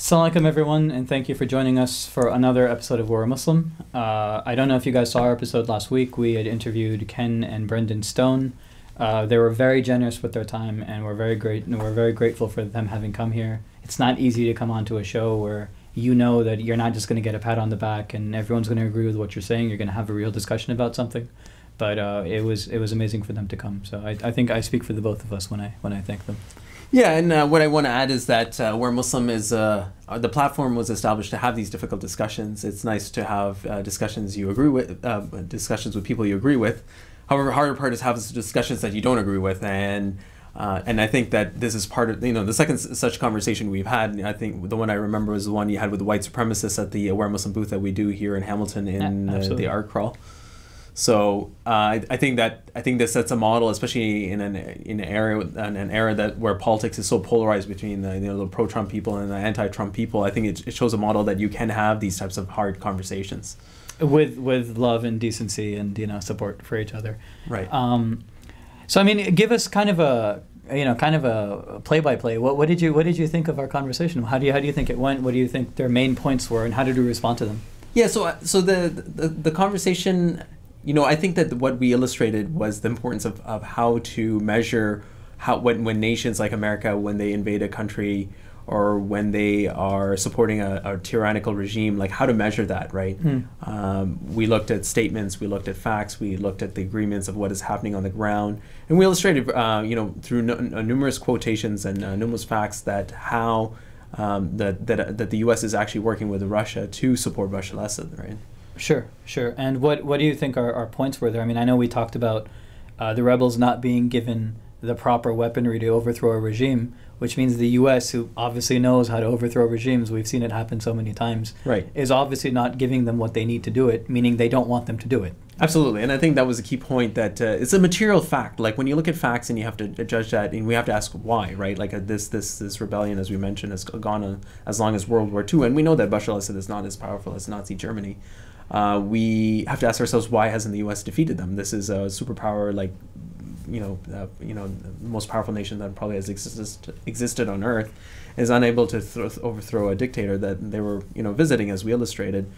Assalamu alaikum everyone, and thank you for joining us for another episode of We're a Muslim. I don't know if you guys saw our episode last week. We had interviewed Ken and Brendan Stone. They were very generous with their time, and we're very grateful for them having come here. It's not easy to come onto a show where you know that you're not just going to get a pat on the back and everyone's going to agree with what you're saying. You're going to have a real discussion about something. But it was amazing for them to come. So I think I speak for the both of us when I thank them. Yeah, and what I want to add is that We're Muslim is the platform was established to have these difficult discussions. It's nice to have discussions you agree with, discussions with people you agree with. However, harder part is have discussions that you don't agree with, and I think that this is part of the second such conversation we've had. I think the one I remember was the one you had with the white supremacists at the We're Muslim booth that we do here in Hamilton in the art crawl. So I think this sets a model, especially in an era that where politics is so polarized between the pro-Trump people and the anti-Trump people. I think it shows a model that you can have these types of hard conversations with love and decency and support for each other. Right. So I mean, give us kind of a play-by-play. What did you think of our conversation? How do you think it went? What do you think their main points were, and how did we respond to them? Yeah. So the conversation. I think that what we illustrated was the importance of how to measure when nations like America, when they invade a country or when they are supporting a tyrannical regime, like how to measure that, right? We looked at statements, we looked at facts, we looked at the agreements of what is happening on the ground, and we illustrated, through numerous quotations and numerous facts that how that the U.S. is actually working with Russia to support Bashar al-Assad, right? Sure. And what do you think our points were there? I mean, I know we talked about the rebels not being given the proper weaponry to overthrow a regime, which means the U.S., who obviously knows how to overthrow regimes, we've seen it happen so many times, right, is obviously not giving them what they need to do it, meaning they don't want them to do it. Absolutely, and I think that was a key point, that it's a material fact. Like when you look at facts and you have to judge that, and we have to ask why, right? Like this rebellion, as we mentioned, has gone on as long as World War II, and we know that Bashar al-Assad is not as powerful as Nazi Germany. We have to ask ourselves, why hasn't the U.S. defeated them? This is a superpower, the most powerful nation that probably has existed on Earth, is unable to overthrow a dictator that they were visiting, as we illustrated,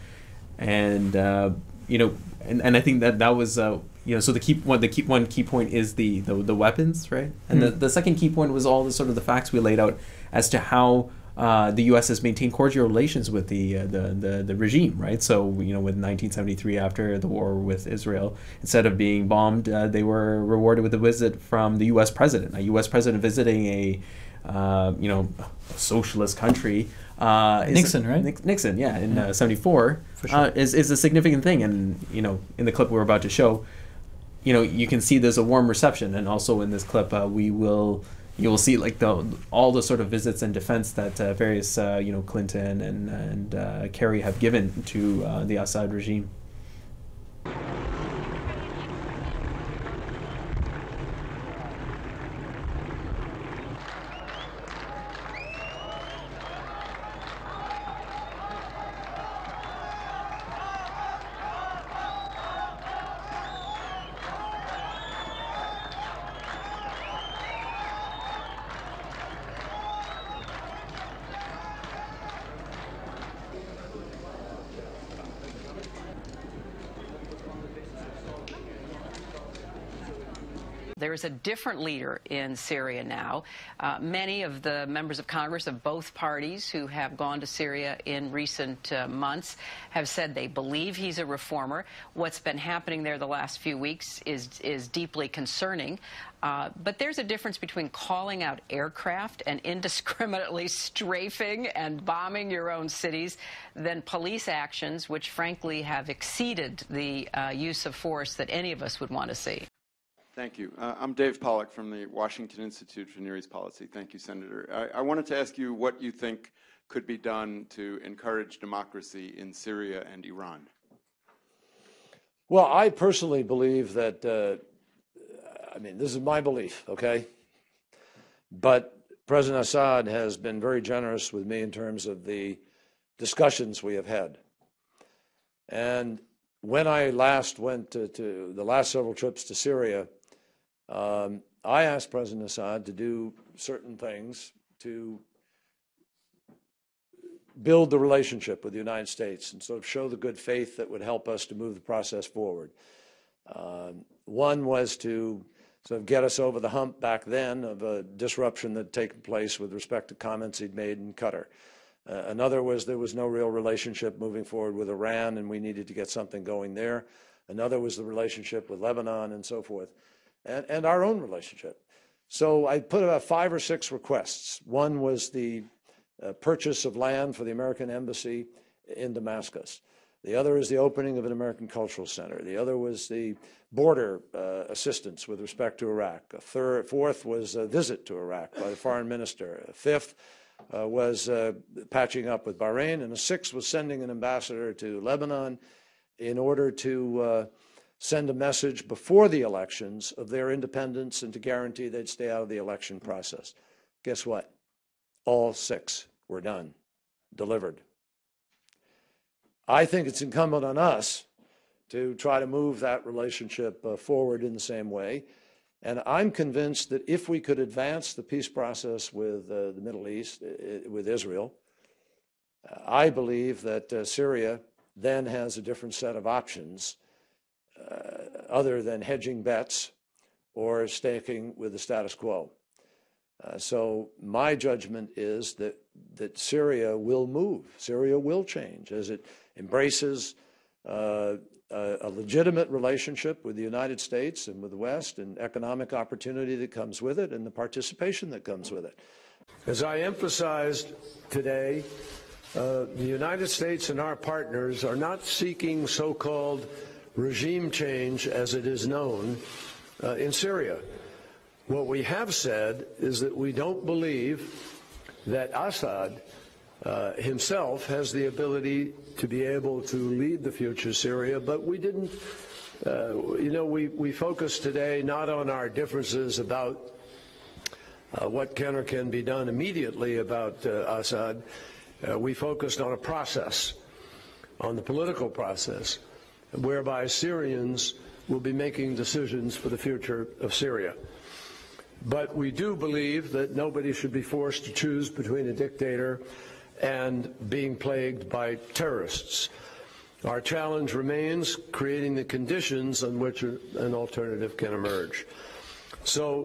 and I think that was so one key point is the weapons, right? And the second key point was all the sort of the facts we laid out as to how the U.S. has maintained cordial relations with the regime, right? So with 1973, after the war with Israel, instead of being bombed, they were rewarded with a visit from the U.S. president. A U.S. president visiting a socialist country. Nixon, right? Nixon, yeah, in '74, sure. is a significant thing, and in the clip we're about to show, you can see there's a warm reception, and also in this clip you will see like all the sort of visits and defense that various Clinton and Kerry have given to the Assad regime. There is a different leader in Syria now. Many of the members of Congress of both parties who have gone to Syria in recent months have said they believe he's a reformer. What's been happening there the last few weeks is deeply concerning. But there's a difference between calling out aircraft and indiscriminately strafing and bombing your own cities than police actions, which frankly have exceeded the use of force that any of us would want to see. Thank you. I'm Dave Pollack from the Washington Institute for Near East Policy. Thank you, Senator. I wanted to ask you what you think could be done to encourage democracy in Syria and Iran. Well, I personally believe that, this is my belief, okay? But President Assad has been very generous with me in terms of the discussions we have had. And when I last went to the last several trips to Syria, I asked President Assad to do certain things to build the relationship with the United States and sort of show the good faith that would help us to move the process forward. One was to sort of get us over the hump back then of a disruption that had taken place with respect to comments he'd made in Qatar. Another was there was no real relationship moving forward with Iran, and we needed to get something going there. Another was the relationship with Lebanon and so forth, and our own relationship. So I put about 5 or 6 requests. One was the purchase of land for the American embassy in Damascus. The other is the opening of an American Cultural Center. The other was the border assistance with respect to Iraq. Fourth was a visit to Iraq by the foreign minister. A fifth was patching up with Bahrain. And a sixth was sending an ambassador to Lebanon in order to send a message before the elections of their independence and to guarantee they'd stay out of the election process. Guess what? All 6 were done, delivered. I think it's incumbent on us to try to move that relationship forward in the same way. And I'm convinced that if we could advance the peace process with the Middle East, with Israel, I believe that Syria then has a different set of options other than hedging bets or sticking with the status quo. So my judgment is that Syria will move. Syria will change as it embraces a legitimate relationship with the United States and with the West, and economic opportunity that comes with it, and the participation that comes with it. As I emphasized today, the United States and our partners are not seeking so-called regime change as it is known in Syria. What we have said is that we don't believe that Assad himself has the ability to be able to lead the future Syria, but we didn't, we focused today not on our differences about what can or can be done immediately about Assad. We focused on a process, on the political process, whereby Syrians will be making decisions for the future of Syria. But we do believe that nobody should be forced to choose between a dictator and being plagued by terrorists. Our challenge remains creating the conditions on which an alternative can emerge. So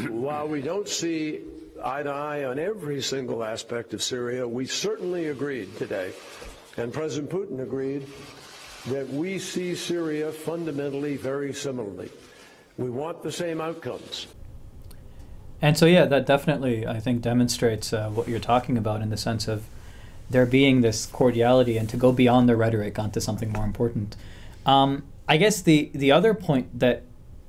while we don't see eye to eye on every single aspect of Syria, we certainly agreed today, and President Putin agreed, that we see Syria fundamentally very similarly. We want the same outcomes. And so, yeah, that definitely, I think, demonstrates what you're talking about in the sense of there being this cordiality and to go beyond the rhetoric onto something more important. I guess the other point that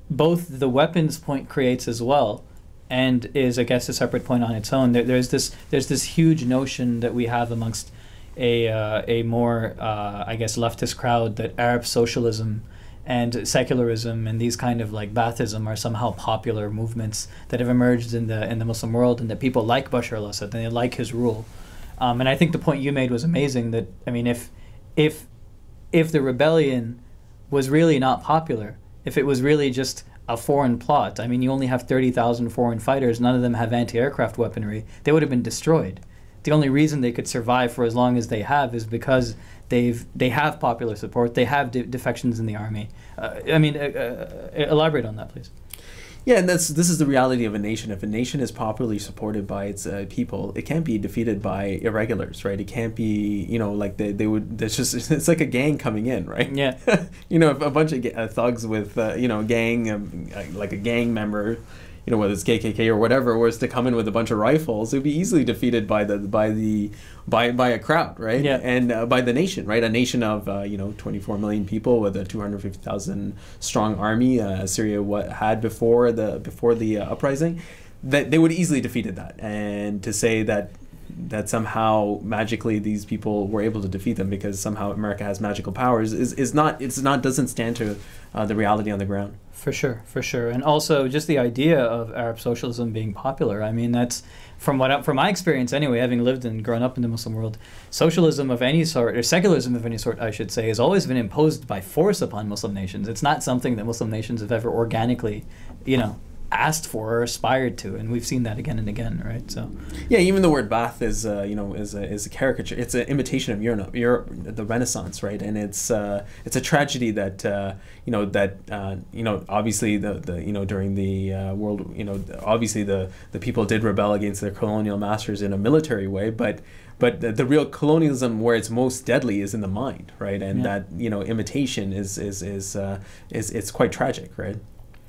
both the weapons point creates as well, and is, I guess, a separate point on its own. There's this huge notion that we have amongst a more, I guess, leftist crowd that Arab socialism and secularism and these kind of like Baathism are somehow popular movements that have emerged in the Muslim world, and that people like Bashar al-Assad and they like his rule. And I think the point you made was amazing. That I mean, if the rebellion was really not popular, if it was really just a foreign plot, I mean, you only have 30,000 foreign fighters. None of them have anti-aircraft weaponry. They would have been destroyed. The only reason they could survive for as long as they have is because they have popular support. They have defections in the army. Elaborate on that, please. Yeah, and this is the reality of a nation. If a nation is popularly supported by its people, it can't be defeated by irregulars, right? It can't be, like they would. It's like a gang coming in, right? Yeah. If a bunch of thugs with gang, like a gang member, whether it's KKK or whatever, was to come in with a bunch of rifles, it would be easily defeated by a crowd, right? Yeah. And by the nation, right? A nation of 24 million people with a 250,000 strong army, Syria had before the uprising, that they would easily defeated that. And to say that somehow magically these people were able to defeat them because somehow America has magical powers doesn't stand to the reality on the ground. For sure. And also just the idea of Arab socialism being popular. I mean, that's from my experience anyway, having lived and grown up in the Muslim world, socialism of any sort, or secularism of any sort, I should say, has always been imposed by force upon Muslim nations. It's not something that Muslim nations have ever organically, asked for or aspired to, and we've seen that again and again, right? So yeah, even the word Ba'ath is is a caricature. It's an imitation of Europe, the Renaissance, right? And it's a tragedy that obviously the during the world, obviously the people did rebel against their colonial masters in a military way, but the real colonialism where it's most deadly is in the mind, right? And that imitation is it's quite tragic, right?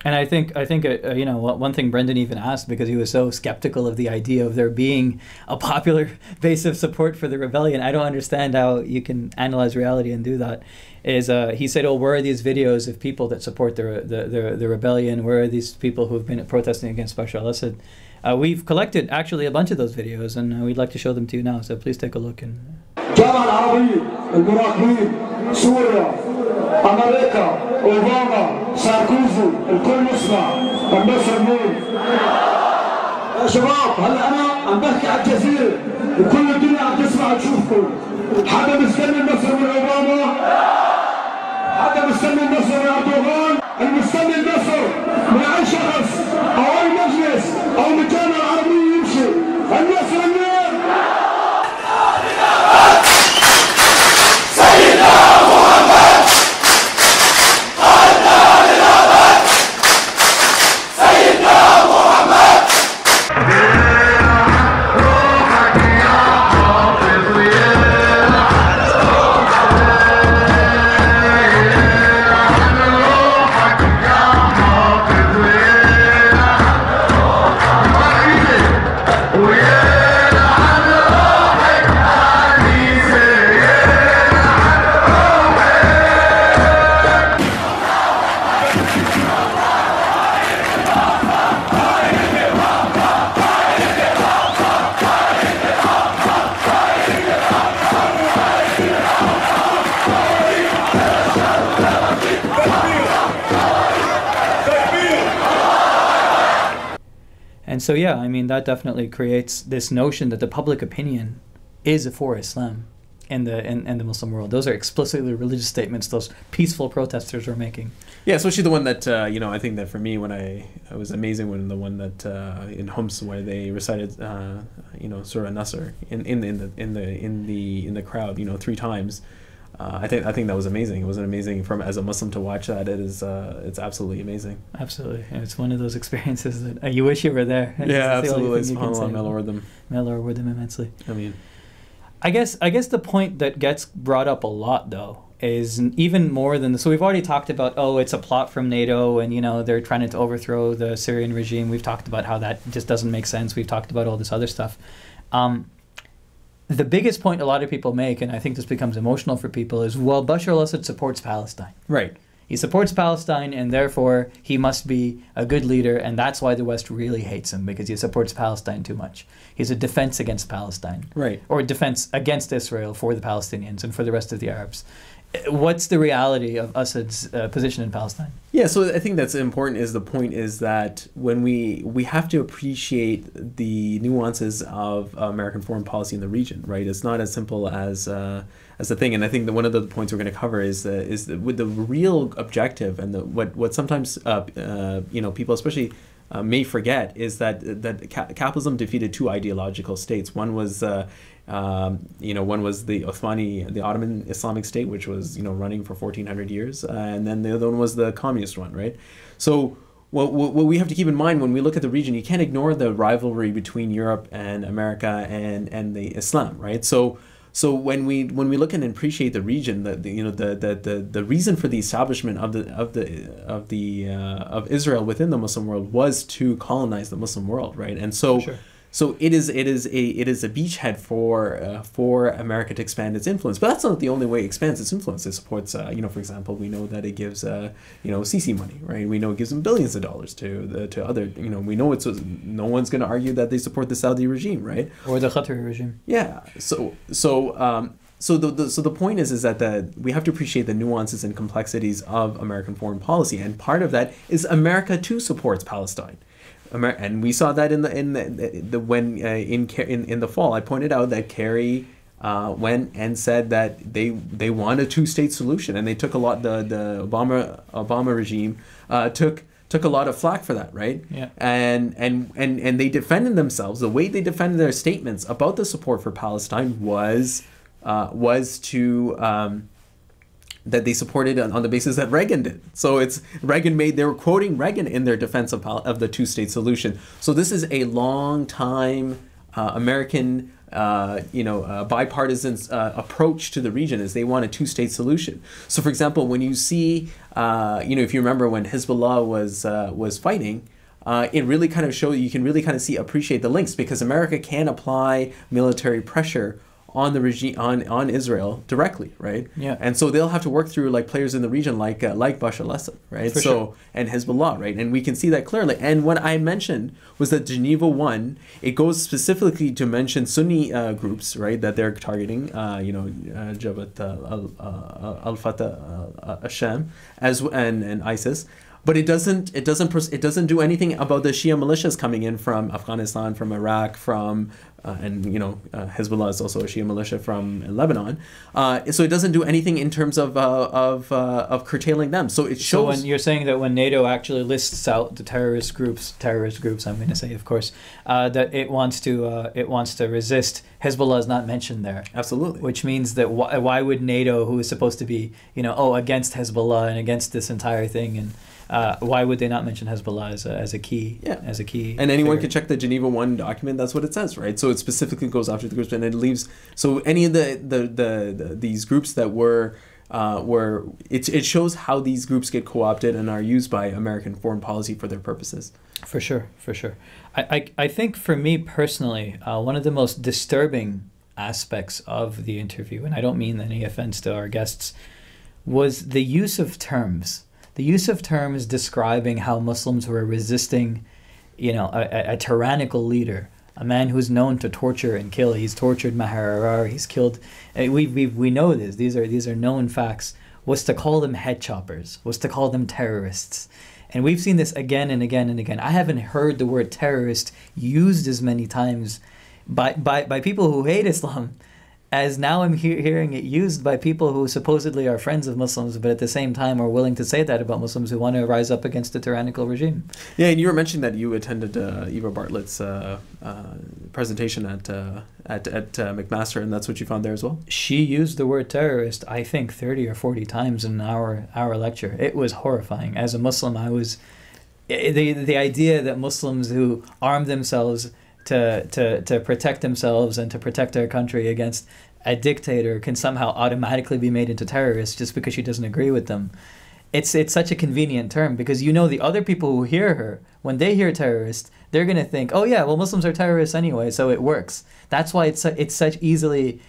And I think one thing Brendan even asked, because he was so skeptical of the idea of there being a popular base of support for the rebellion. I don't understand how you can analyze reality and do that. Is he said, "Oh, where are these videos of people that support the rebellion? Where are these people who have been protesting against Bashar al-Assad?" We've collected actually a bunch of those videos, and we'd like to show them to you now. So please take a look. الجامعة العربية المراقبين سوريا أمريكا أوباما ساركوزي الكل يسمع النصر مين يا شباب هلا أنا عم بحكي على الجزيرة وكل الدنيا عم تسمع تشوفكم حدا مستني النصر من أوباما حدا مستني النصر من أردوغان المستني النصر من أي شخص أو أي مجلس أو من الجامعة العربية يمشي النصر منين And so, yeah, I mean, that definitely creates this notion that the public opinion is for Islam in the Muslim world. Those are explicitly religious statements those peaceful protesters are making. Yeah, especially the one that I think that for me, when it was amazing when the one that in Homs where they recited Surah Nasr in the crowd 3 times. I think that was amazing. It was amazing as a Muslim to watch that. It's absolutely amazing. Absolutely, and it's one of those experiences that you wish you were there. Yeah, absolutely. SubhanAllah, may Allah reward them immensely. I mean, I guess the point that gets brought up a lot though is even more than so we've already talked about it's a plot from NATO and they're trying to overthrow the Syrian regime. We've talked about how that just doesn't make sense. We've talked about all this other stuff. The biggest point a lot of people make, and I think this becomes emotional for people, is, well, Bashar al-Assad supports Palestine. Right. He supports Palestine, and therefore he must be a good leader, and that's why the West really hates him, because he supports Palestine too much. He's a defense against Palestine. Right. Or defense against Israel for the Palestinians and for the rest of the Arabs. What's the reality of Assad's position in Palestine? Yeah, so I think that's important. The point is that when we have to appreciate the nuances of American foreign policy in the region, right? It's not as simple as the thing. And I think that one of the points we're going to cover is with the real objective and what sometimes people especially may forget is that capitalism defeated 2 ideological states. One was one was the Ottoman Islamic State, which was running for 1400 years, and then the other one was the communist one, right? So what we have to keep in mind when we look at the region, you can't ignore the rivalry between Europe and America and the Islam, right? So when we look and appreciate the region, the reason for the establishment of Israel within the Muslim world was to colonize the Muslim world, right? And so. Sure. So it is a beachhead for America to expand its influence, but that's not the only way it expands its influence. It supports, for example, we know that it gives, Sisi money, right? We know it gives them billions of dollars to other, we know no one's going to argue that they support the Saudi regime, right? Or the Qatari regime. Yeah. So the point is that we have to appreciate the nuances and complexities of American foreign policy, and part of that is America too supports Palestine. And we saw that in the fall. I pointed out that Kerry went and said that they want a 2-state solution, and they took a lot. The Obama regime took took a lot of flack for that, right? Yeah. And they defended themselves. The way they defended their statements about the support for Palestine was to that they supported on the basis that Reagan did. So they were quoting Reagan in their defense of the two-state solution. So this is a long time American bipartisan approach to the region is they want a two-state solution. So for example, when you see, if you remember when Hezbollah was fighting, it really kind of shows, you can really kind of appreciate the links, because America can apply military pressure on the regime, on Israel directly, right? Yeah. And so they'll have to work through like players in the region like Bashar al-Assad, right? For sure. And Hezbollah, right? And we can see that clearly. And what I mentioned was that Geneva 1, it goes specifically to mention Sunni groups, right, that they're targeting, Jabhat al-Fatah al-Sham and ISIS. But it doesn't do anything about the Shia militias coming in from Afghanistan, from Iraq, from Hezbollah is also a Shia militia from Lebanon. So it doesn't do anything in terms of curtailing them. So it shows. So when you're saying that when NATO actually lists out the terrorist groups, I'm going to say, of course, that it wants to resist, Hezbollah is not mentioned there. Absolutely. Which Which means that why would NATO, who is supposed to be against Hezbollah and against this entire thing, and why would they not mention Hezbollah as a key? Yeah. As a key. And anyone figure? can check the Geneva 1 document. That's what it says, right? So it specifically goes after the groups, and it leaves. So any of these groups that it shows how these groups get co-opted and are used by American foreign policy for their purposes. For sure. I think for me personally, one of the most disturbing aspects of the interview, and I don't mean any offense to our guests, was the use of terms. The use of terms describing how Muslims were resisting, a tyrannical leader, a man who's known to torture and kill. He's tortured Maher Arar. He's killed. We know this. These are known facts. Was to call them head choppers. Was to call them terrorists. And we've seen this again and again and again. I haven't heard the word terrorist used as many times by people who hate Islam as now I'm hearing it used by people who supposedly are friends of Muslims, but at the same time are willing to say that about Muslims who want to rise up against the tyrannical regime. Yeah, and you were mentioning that you attended Eva Bartlett's presentation at McMaster, and that's what you found there as well? She used the word terrorist, I think, 30 or 40 times in our lecture. It was horrifying. As a Muslim, I was... The idea that Muslims who arm themselves to protect themselves and to protect their country against a dictator can somehow automatically be made into terrorists just because she doesn't agree with them. It's such a convenient term, because the other people who hear her, when they hear terrorist, they're going to think, oh yeah, well, Muslims are terrorists anyway, so it works. That's why it easily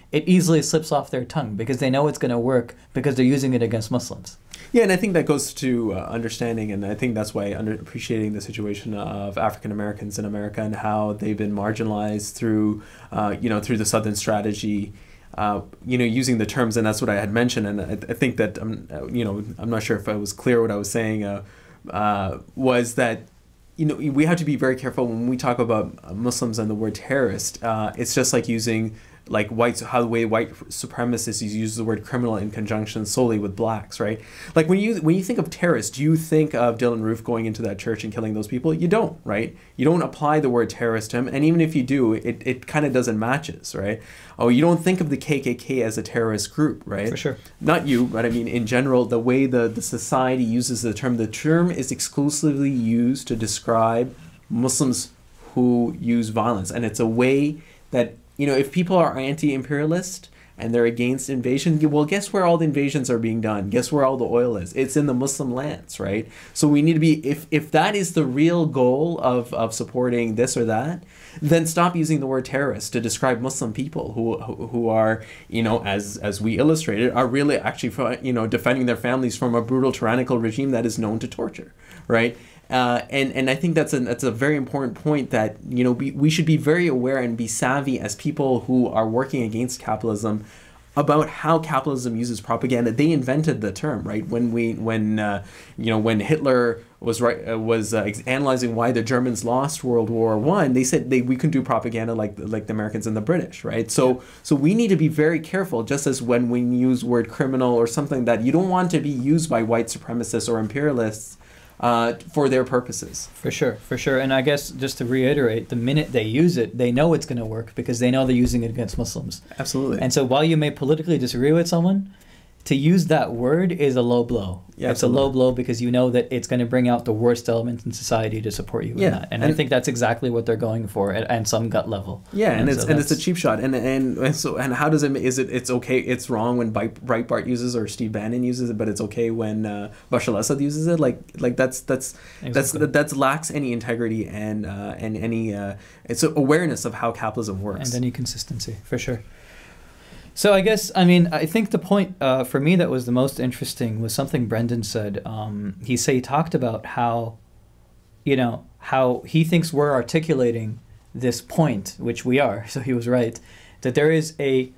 slips off their tongue, because they know it's going to work because they're using it against Muslims. Yeah, and I think that goes to understanding, and I think that's why appreciating the situation of African Americans in America and how they've been marginalized through the Southern strategy, using the terms, and that's what I had mentioned, and I think that I'm not sure if I was clear what I was saying, was that we have to be very careful when we talk about Muslims and the word terrorist. It's just like using how the way white supremacists use the word criminal in conjunction solely with blacks, right? Like when you think of terrorists, do you think of Dylan Roof going into that church and killing those people? You don't, right? You don't apply the word terrorist to him, and even if you do, it kind of doesn't matches, right? Oh, you don't think of the KKK as a terrorist group, right? For sure. Not you, but I mean in general, the way the society uses the term is exclusively used to describe Muslims who use violence, and it's a way that if people are anti-imperialist and they're against invasion, well, guess where all the invasions are being done? Guess where all the oil is? It's in the Muslim lands, right? So we need to be, if that is the real goal of supporting this or that, then stop using the word terrorist to describe Muslim people who are, as we illustrated, are really actually, defending their families from a brutal tyrannical regime that is known to torture, right? And I think that's a very important point, that we should be very aware and be savvy as people who are working against capitalism about how capitalism uses propaganda. They invented the term, right? When Hitler was analyzing why the Germans lost World War I, they said we can do propaganda like the Americans and the British, right? So we need to be very careful, just as when we use word criminal or something that you don't want to be used by white supremacists or imperialists for their purposes. For sure, for sure. And I guess just to reiterate, the minute they use it, they know it's going to work because they know they're using it against Muslims. Absolutely. And so while you may politically disagree with someone, to use that word is a low blow. Yeah, it's a low blow because you know that it's going to bring out the worst elements in society to support you in that. And I think that's exactly what they're going for at some gut level. Yeah, and it's a cheap shot. And how does it's okay? It's wrong when Breitbart uses or Steve Bannon uses it, but it's okay when Bashar al-Assad uses it. Like that's lacks any integrity and any it's awareness of how capitalism works and any consistency, for sure. So I guess, I mean, I think the point for me that was the most interesting was something Brendan said. He talked about how he thinks we're articulating this point, which we are. So he was right, that there is a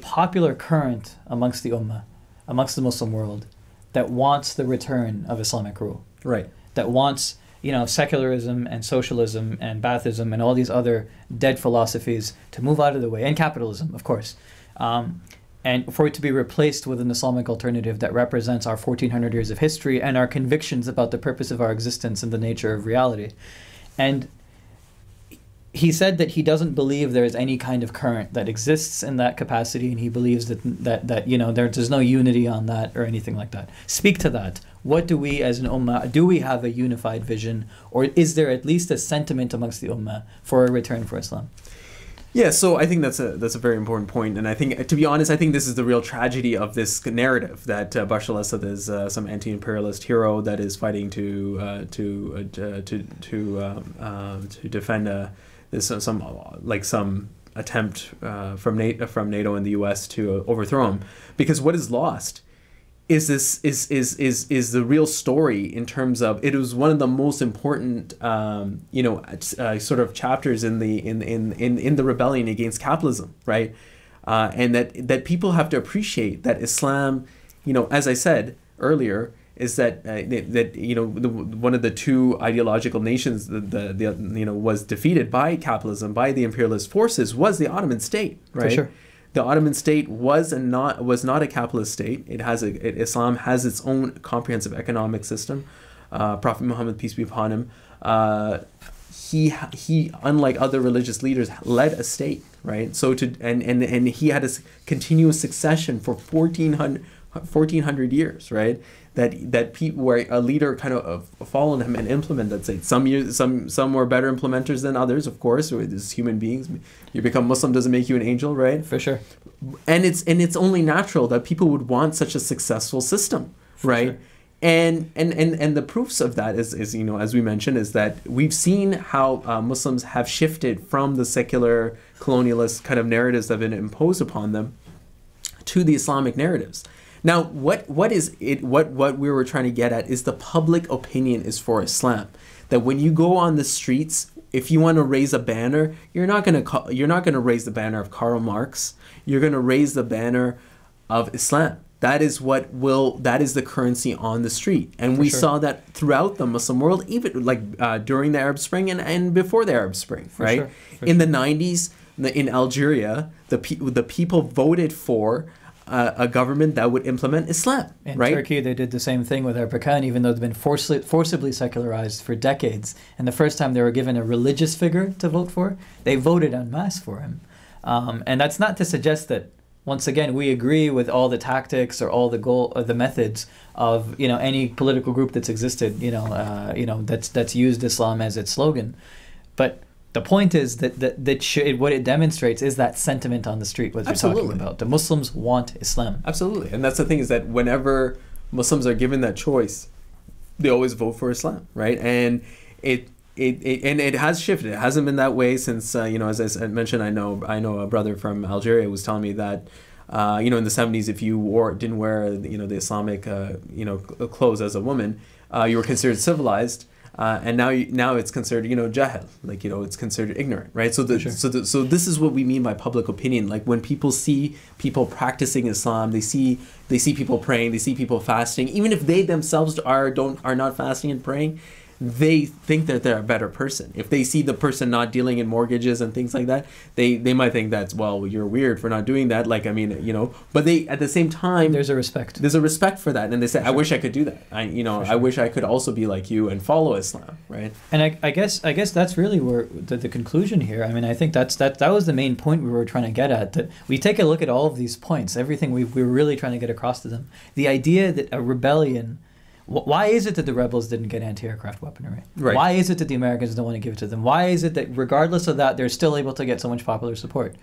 popular current amongst the Ummah, amongst the Muslim world, that wants the return of Islamic rule. Right. That wants, secularism and socialism and Baathism and all these other dead philosophies to move out of the way, and capitalism, of course. And for it to be replaced with an Islamic alternative that represents our 1400 years of history and our convictions about the purpose of our existence and the nature of reality. And he said that he doesn't believe there is any kind of current that exists in that capacity, and he believes that there's no unity on that or anything like that. Speak to that. What do we as an ummah, do we have a unified vision, or is there at least a sentiment amongst the ummah for a return for Islam? Yeah, so I think that's a very important point, and I think, to be honest, I think this is the real tragedy of this narrative that Bashar al-Assad is some anti-imperialist hero that is fighting to defend some attempt from NATO and the U.S. to overthrow him, because what is lost is the real story in terms of it was one of the most important sort of chapters in the rebellion against capitalism, right? And that people have to appreciate that Islam, as I said earlier, is that one of the two ideological nations that was defeated by capitalism, by the imperialist forces, was the Ottoman state, right? For sure. The Ottoman state was not a capitalist state. Islam has its own comprehensive economic system. Prophet Muhammad, peace be upon him, he unlike other religious leaders led a state, right? So and he had a continuous succession for 1400 years, right? That people where a leader kind of followed him and implemented that state. Some were better implementers than others, of course. As human beings, you become Muslim doesn't make you an angel, right? For sure. And it's only natural that people would want such a successful system, right? Sure. And the proofs of that is as we mentioned, is that we've seen how Muslims have shifted from the secular colonialist kind of narratives that have been imposed upon them to the Islamic narratives. Now, what we were trying to get at is the public opinion is for Islam. That when you go on the streets, if you want to raise a banner, you're not going to raise the banner of Karl Marx. You're going to raise the banner of Islam. That is the currency on the street. And we saw that throughout the Muslim world, even during the Arab Spring and before the Arab Spring, right? In the 90s, in Algeria, the people voted for a government that would implement Islam. In Turkey, they did the same thing with Erbakan, even though they've been forcibly secularized for decades. And the first time they were given a religious figure to vote for, they voted en masse for him. And that's not to suggest that, once again, we agree with all the tactics or all the methods of any political group that's existed, that's used Islam as its slogan, but the point is that what it demonstrates is that sentiment on the street, what you're talking about. The Muslims want Islam. Absolutely. And that's the thing, is that whenever Muslims are given that choice, they always vote for Islam, right? And it has shifted. It hasn't been that way since, as I mentioned, I know a brother from Algeria was telling me that, in the 70s, if you didn't wear, the Islamic, clothes as a woman, you were considered civilized. And now it's considered, jahil, it's considered ignorant, right? So so this is what we mean by public opinion. Like when people see people practicing Islam, they see people praying, they see people fasting, even if they themselves are not fasting and praying, they think that they're a better person. If they see the person not dealing in mortgages and things like that, they might think that's, well, you're weird for not doing that. Like, I mean, you know, but they, at the same time, There's a respect. there's a respect for that, and they say, I sure. wish I could do that. I wish I could also be like you and follow Islam, right? And I guess that's really where the conclusion here. I mean, I think that was the main point we were trying to get at. That we take a look at all of these points, everything we were really trying to get across to them. The idea that a rebellion. Why is it that the rebels didn't get anti-aircraft weaponry? Right. Why is it that the Americans don't want to give it to them? Why is it that regardless of that, they're still able to get so much popular support?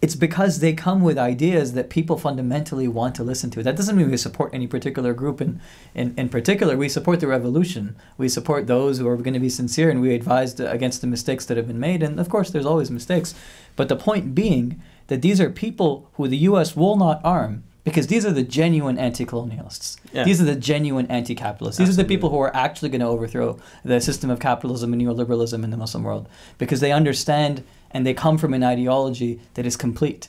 It's because they come with ideas that people fundamentally want to listen to. That doesn't mean we support any particular group in particular. We support the revolution. We support those who are going to be sincere, and we advise against the mistakes that have been made. And of course, there's always mistakes. But the point being that these are people who the U.S. will not arm, because these are the genuine anti-colonialists. Yeah. These are the genuine anti-capitalists. These are the people who are actually going to overthrow the system of capitalism and neoliberalism in the Muslim world, because they understand and they come from an ideology that is complete.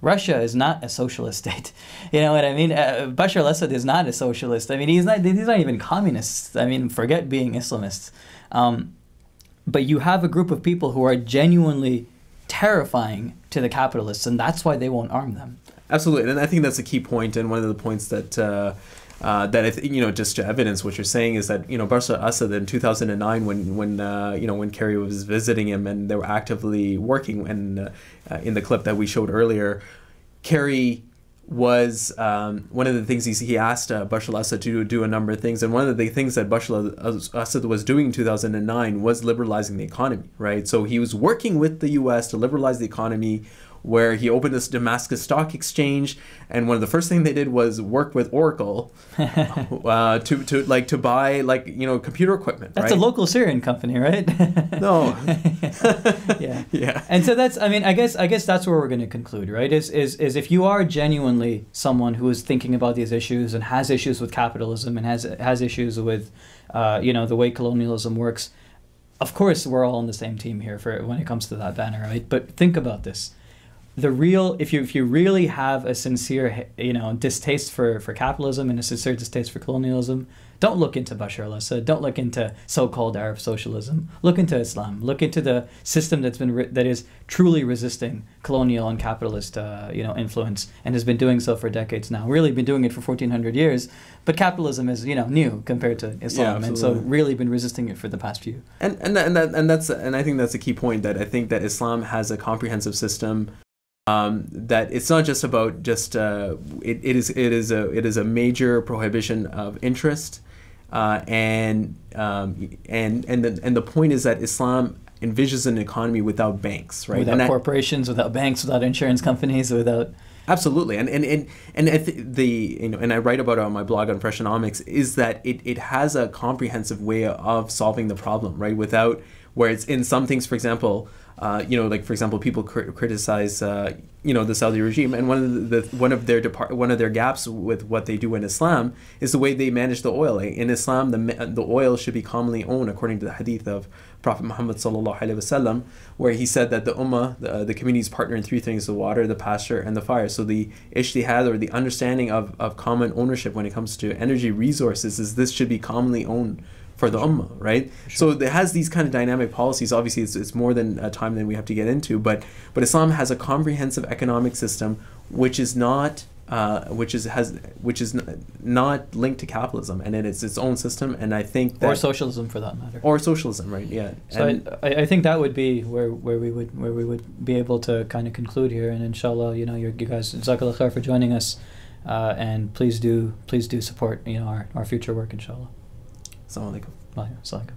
Russia is not a socialist state. You know what I mean? Bashar al-Assad is not a socialist. I mean, he's not even communists. I mean, forget being Islamists. But you have a group of people who are genuinely terrifying to the capitalists, and that's why they won't arm them. Absolutely, and I think that's a key point, and one of the points that that I think, you know, just to evidence what you're saying is that, you know, Bashar al-Assad in 2009, when Kerry was visiting him and they were actively working, and in the clip that we showed earlier, Kerry was one of the things he asked Bashar al-Assad to do a number of things, and one of the things that Bashar al-Assad was doing in 2009 was liberalizing the economy, right? So he was working with the U.S. to liberalize the economy, where he opened this Damascus Stock Exchange, and one of the first things they did was work with Oracle to buy, like, you know, computer equipment. That's right? a local Syrian company, right? No. Yeah. Yeah. And so that's, I mean, I guess that's where we're going to conclude, right? Is if you are genuinely someone who is thinking about these issues and has issues with capitalism and has issues with, you know, the way colonialism works, of course we're all on the same team here for when it comes to that banner, right? But think about this. If you really have a sincere, you know, distaste for capitalism and a sincere distaste for colonialism, don't look into Bashar al-Assad. Don't look into so-called Arab socialism. Look into Islam. Look into the system that is truly resisting colonial and capitalist, you know, influence, and has been doing so for decades now. Really been doing it for 1400 years, but capitalism is, you know, new compared to Islam, Yeah, and so really been resisting it for the past few. And I think that's a key point, that I think that Islam has a comprehensive system. That it's not just about it is a major prohibition of interest, and the point is that Islam envisions an economy without banks, right? Without corporations, without banks, without insurance companies, without. Absolutely, and I write about it on my blog on Freshonomics, is that it has a comprehensive way of solving the problem, right? Without, where it's in some things, for example. You know, like, for example, people criticize, you know, the Saudi regime, and one of their gaps with what they do in Islam is the way they manage the oil. In Islam, the oil should be commonly owned, according to the hadith of Prophet Muhammad sallallahu alaihi wasallam, where he said that the ummah, the community's partner in three things: the water, the pasture, and the fire. So the ijtihad, or the understanding of common ownership when it comes to energy resources, is this should be commonly owned for the ummah, right? Sure. So it has these kind of dynamic policies. Obviously, it's more than a time than we have to get into, but Islam has a comprehensive economic system which is not not linked to capitalism, and it's its own system. And I think that, or socialism, for that matter. Or socialism, right? Yeah. So I think that would be where we would be able to kind of conclude here. And inshallah, you know, you guys, jazakallah khair for joining us, and please do support, you know, our future work, inshallah. Assalamu alaikum. Assalamu alaikum.